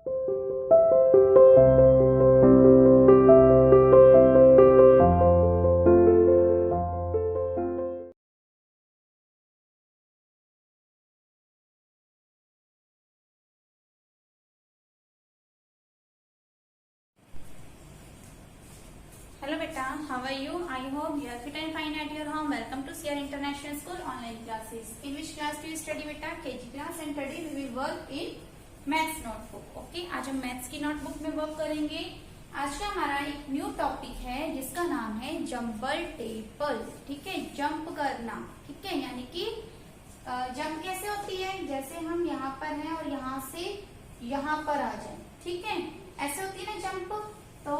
Hello beta, how are you? I hope you are fit and fine at your home. Welcome to Sierra International School online classes. In which class do you study beta? KG class, and today we will work in maths notebook. Okay, आज हम maths की notebook में work करेंगे। आज का हमारा एक new topic है जिसका नाम है जंबल टेबल। ठीक है, जंप करना। ठीक है, यानी कि जंप कैसे होती है, जैसे हम यहाँ पर हैं और यहाँ से यहाँ पर आ जाए। ठीक है, ऐसे होती है ना जंप। तो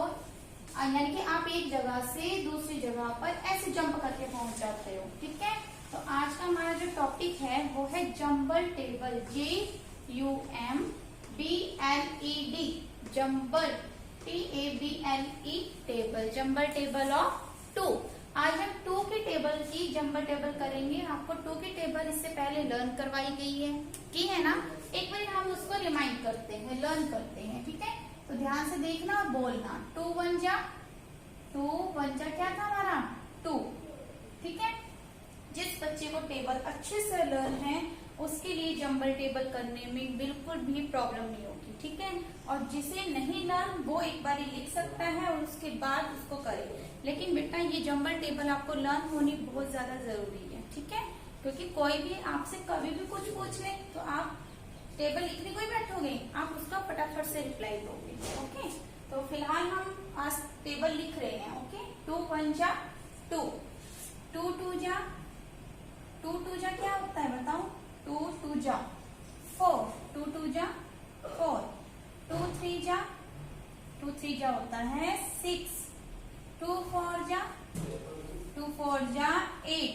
यानी कि आप एक जगह से दूसरी जगह पर ऐसे जंप करके पहुंच जाते हो। ठीक है, तो आज का हमारा जो टॉपिक है वो है jumble table. JUMBLED, jumble, TABLE table, jumble table of 2। आज हम 2 की टेबल की जंबल टेबल करेंगे। आपको 2 की टेबल इससे पहले लर्न करवाई गई है, की है ना। एक बार हम उसको रिमाइंड करते हैं, लर्न करते हैं। ठीक है, तो ध्यान से देखना और बोलना। 2 1 जा क्या था हमारा 2। ठीक है, जिस बच्चे को टेबल अच्छे से लर्न है उसके लिए जंबल टेबल करने में बिल्कुल भी प्रॉब्लम नहीं होगी। ठीक है, और जिसे नहीं लर्न वो एक बार लिख सकता है और उसके बाद उसको करे। लेकिन बेटा ये जंबल टेबल आपको लर्न होनी बहुत ज्यादा जरूरी है। ठीक है, क्योंकि कोई भी आपसे कभी भी कुछ पूछ ले तो आप टेबल लिखने को ही बैठोगे, आप उसका फटाफट से रिप्लाई दोगे। ओके, तो फिलहाल हम आज टेबल लिख रहे हैं। ओके, 2 1 जा 2, 2 2 जा क्या होता है बताओ। 2 2 जा 4, 2 2 जा 4, 2 3 जा होता है 6, 2 4 जा 8,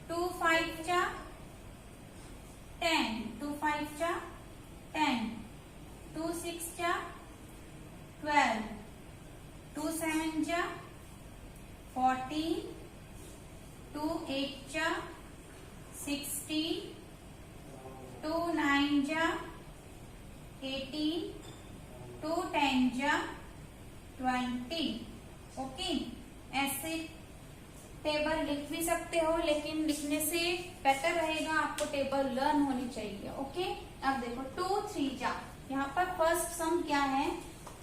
2 5 जा 10, 2 5 जा 10, 2 6 जा 12, 2 7 जा 14, 2 8 जा 16, 2 9 जा 18, 2 10 जा 20। ओके, ऐसे टेबल लिख भी सकते हो, लेकिन लिखने से बेटर रहेगा, आपको टेबल लर्न होनी चाहिए। ओके, अब देखो 2 3 जा, यहाँ पर फर्स्ट सम क्या है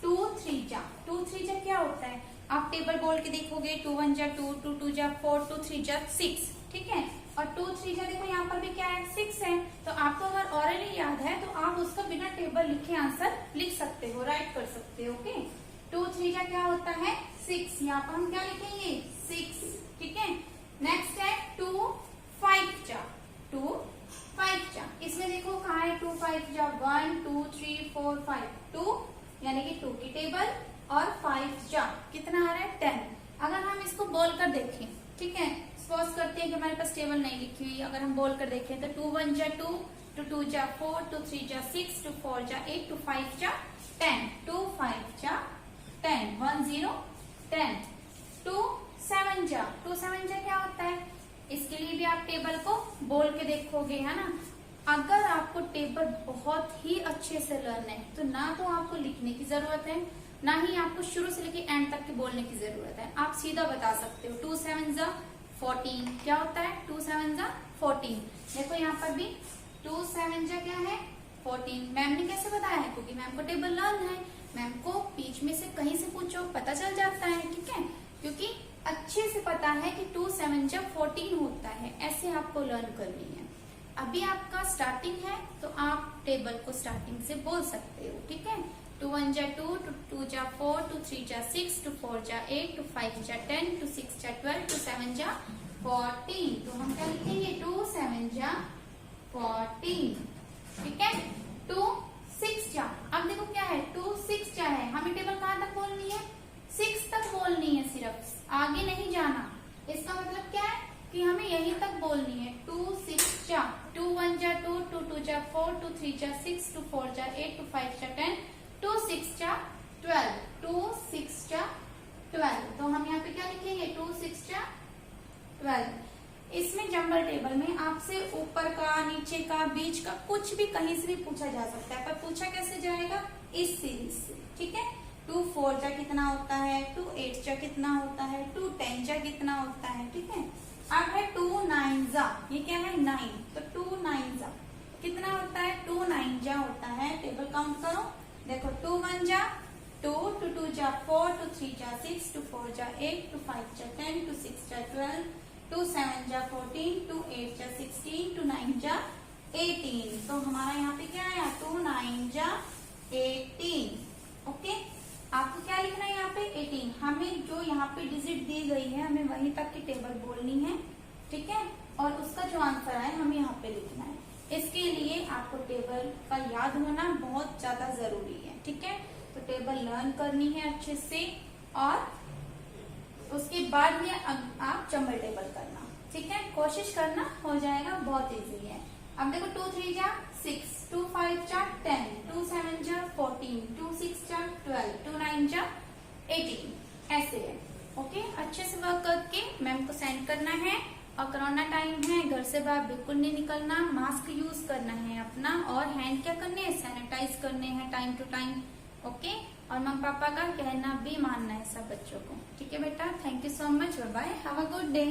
2 3 जा। 2 3 जा क्या होता है, आप टेबल बोल के देखोगे। 2 1 जा 2, 2 2 जा 4, 2 3 जा 6। ठीक है, और 2 3 जा देखो यहाँ पर भी क्या है 6 है। तो आपको अगर ऑलरेडी याद है तो आप उसका बिना टेबल लिखे आंसर लिख सकते हो, राइट कर सकते हो। ओके, 2 3 जा क्या होता है 6, यहाँ पर हम क्या लिखेंगे 6। ठीक है, नेक्स्ट है 2 5 जा, 2 5 जा। इसमें देखो कहाँ है 2 5 जा 1 2 3 4 5, 2 यानी कि 2 की टेबल, और 5 जा कितना आ रहा है 10। अगर हम इसको बोल कर देखें, ठीक है, सपोज करते हैं कि हमारे पास टेबल नहीं लिखी हुई, अगर हम बोल कर देखें तो 2 1 जा 2, 2 2 जा 4, 2 3 जा 6, 2 4 जा 8, 2 5 जा 10, 2 5 जा 10, 1 0 10, 2 7 जा क्या होता है। इसके लिए भी आप टेबल को बोल के देखोगे, है ना। अगर आपको टेबल बहुत ही अच्छे से लर्न है तो ना तो आपको लिखने की जरूरत है, ना ही आपको शुरू से लेके एंड तक के बोलने की जरूरत है। आप सीधा बता सकते हो 2 7 जा 14 क्या होता है 2 7 जा 14। देखो यहाँ पर भी 2 7 जा क्या है 14। मैम ने कैसे बताया है, क्योंकि मैम को टेबल लर्न है। मैम को बीच में से कहीं से पूछो पता चल जाता है। ठीक है, क्योंकि अच्छे से पता है कि 2 7 जा 14 होता है। ऐसे आपको लर्न करनी है। अभी आपका स्टार्टिंग है तो आप टेबल को स्टार्टिंग से बोल सकते हो। ठीक है, 2 1 जा 2, 2 2 जा 4, 2 3 जा 6, 2 4 जा 8, 2 5 जा 10, 2 6 जा 12, 2 7 जा 14। तो हम क्या लिखेंगे 2 7 जा 14। ठीक है, 2 6 जा, अब देखो क्या है 2 6 जा है, हमें टेबल कहाँ तक बोलनी है 6 तक बोलनी है, सिर्फ आगे नहीं जाना। इसका मतलब क्या है कि हमें यहीं तक बोलनी है 2 6 जा। 2 1 जा 2, 2 2 जा 4, 2 3 जा 6, 2 4 जा 8, 2 5 जा 10, 2 6 जा 12, 2 6 जा 12। तो हम यहाँ पे क्या लिखेंगे 2 6 जा 12। इसमें जंबल टेबल में आपसे ऊपर का, नीचे का, बीच का कुछ भी कहीं से भी पूछा जा सकता है, पर पूछा कैसे जाएगा, इस सीरीज से। ठीक है, 2 4 जा कितना होता है, 2 8 जा कितना होता है, 2 10 जा कितना होता है। ठीक है, अब है 2 9 जा, ये क्या है 9, तो 2 9 जा कितना होता है, 2 9 जा होता है। टेबल काउंट करो, देखो 2 1 जा 2, 2 2 जा 4, 2 3 जा 6, 2 4 जा 8, 2 5 जा 10, 2 6 जा 12, 2 7 जा 14, 2 8 जा 16, 2 9 जा 18। तो हमारा यहाँ पे क्या आया, 2 9 जा 18। ओके, आपको क्या लिखना है यहाँ पे 18। हमें जो यहाँ पे डिजिट दी गई है हमें वहीं तक की टेबल बोलनी है। ठीक है, और उसका जो आंसर आए हमें यहाँ पे लिखना है। इसके लिए आपको टेबल का याद होना बहुत ज्यादा जरूरी है। ठीक है, तो टेबल लर्न करनी है अच्छे से और उसके बाद में आप जंबल टेबल करना। ठीक है, कोशिश करना, हो जाएगा, बहुत इजी है। अब देखो 2 3 जा 6, 2 5 जा 10, 2 7 जा 14, 2 6 जा 12, 2 9 जा 18, ऐसे है। ओके, अच्छे से वर्क करके मैम को सेंड करना है। और कोरोना टाइम है, घर से बाहर बिल्कुल नहीं निकलना, मास्क यूज करना है अपना, और हैंड क्या करने हैं, सैनिटाइज करने हैं टाइम टू टाइम। ओके, और मम्मी पापा का कहना भी मानना है सब बच्चों को। ठीक है बेटा, thank you so much, bye bye, have a good day.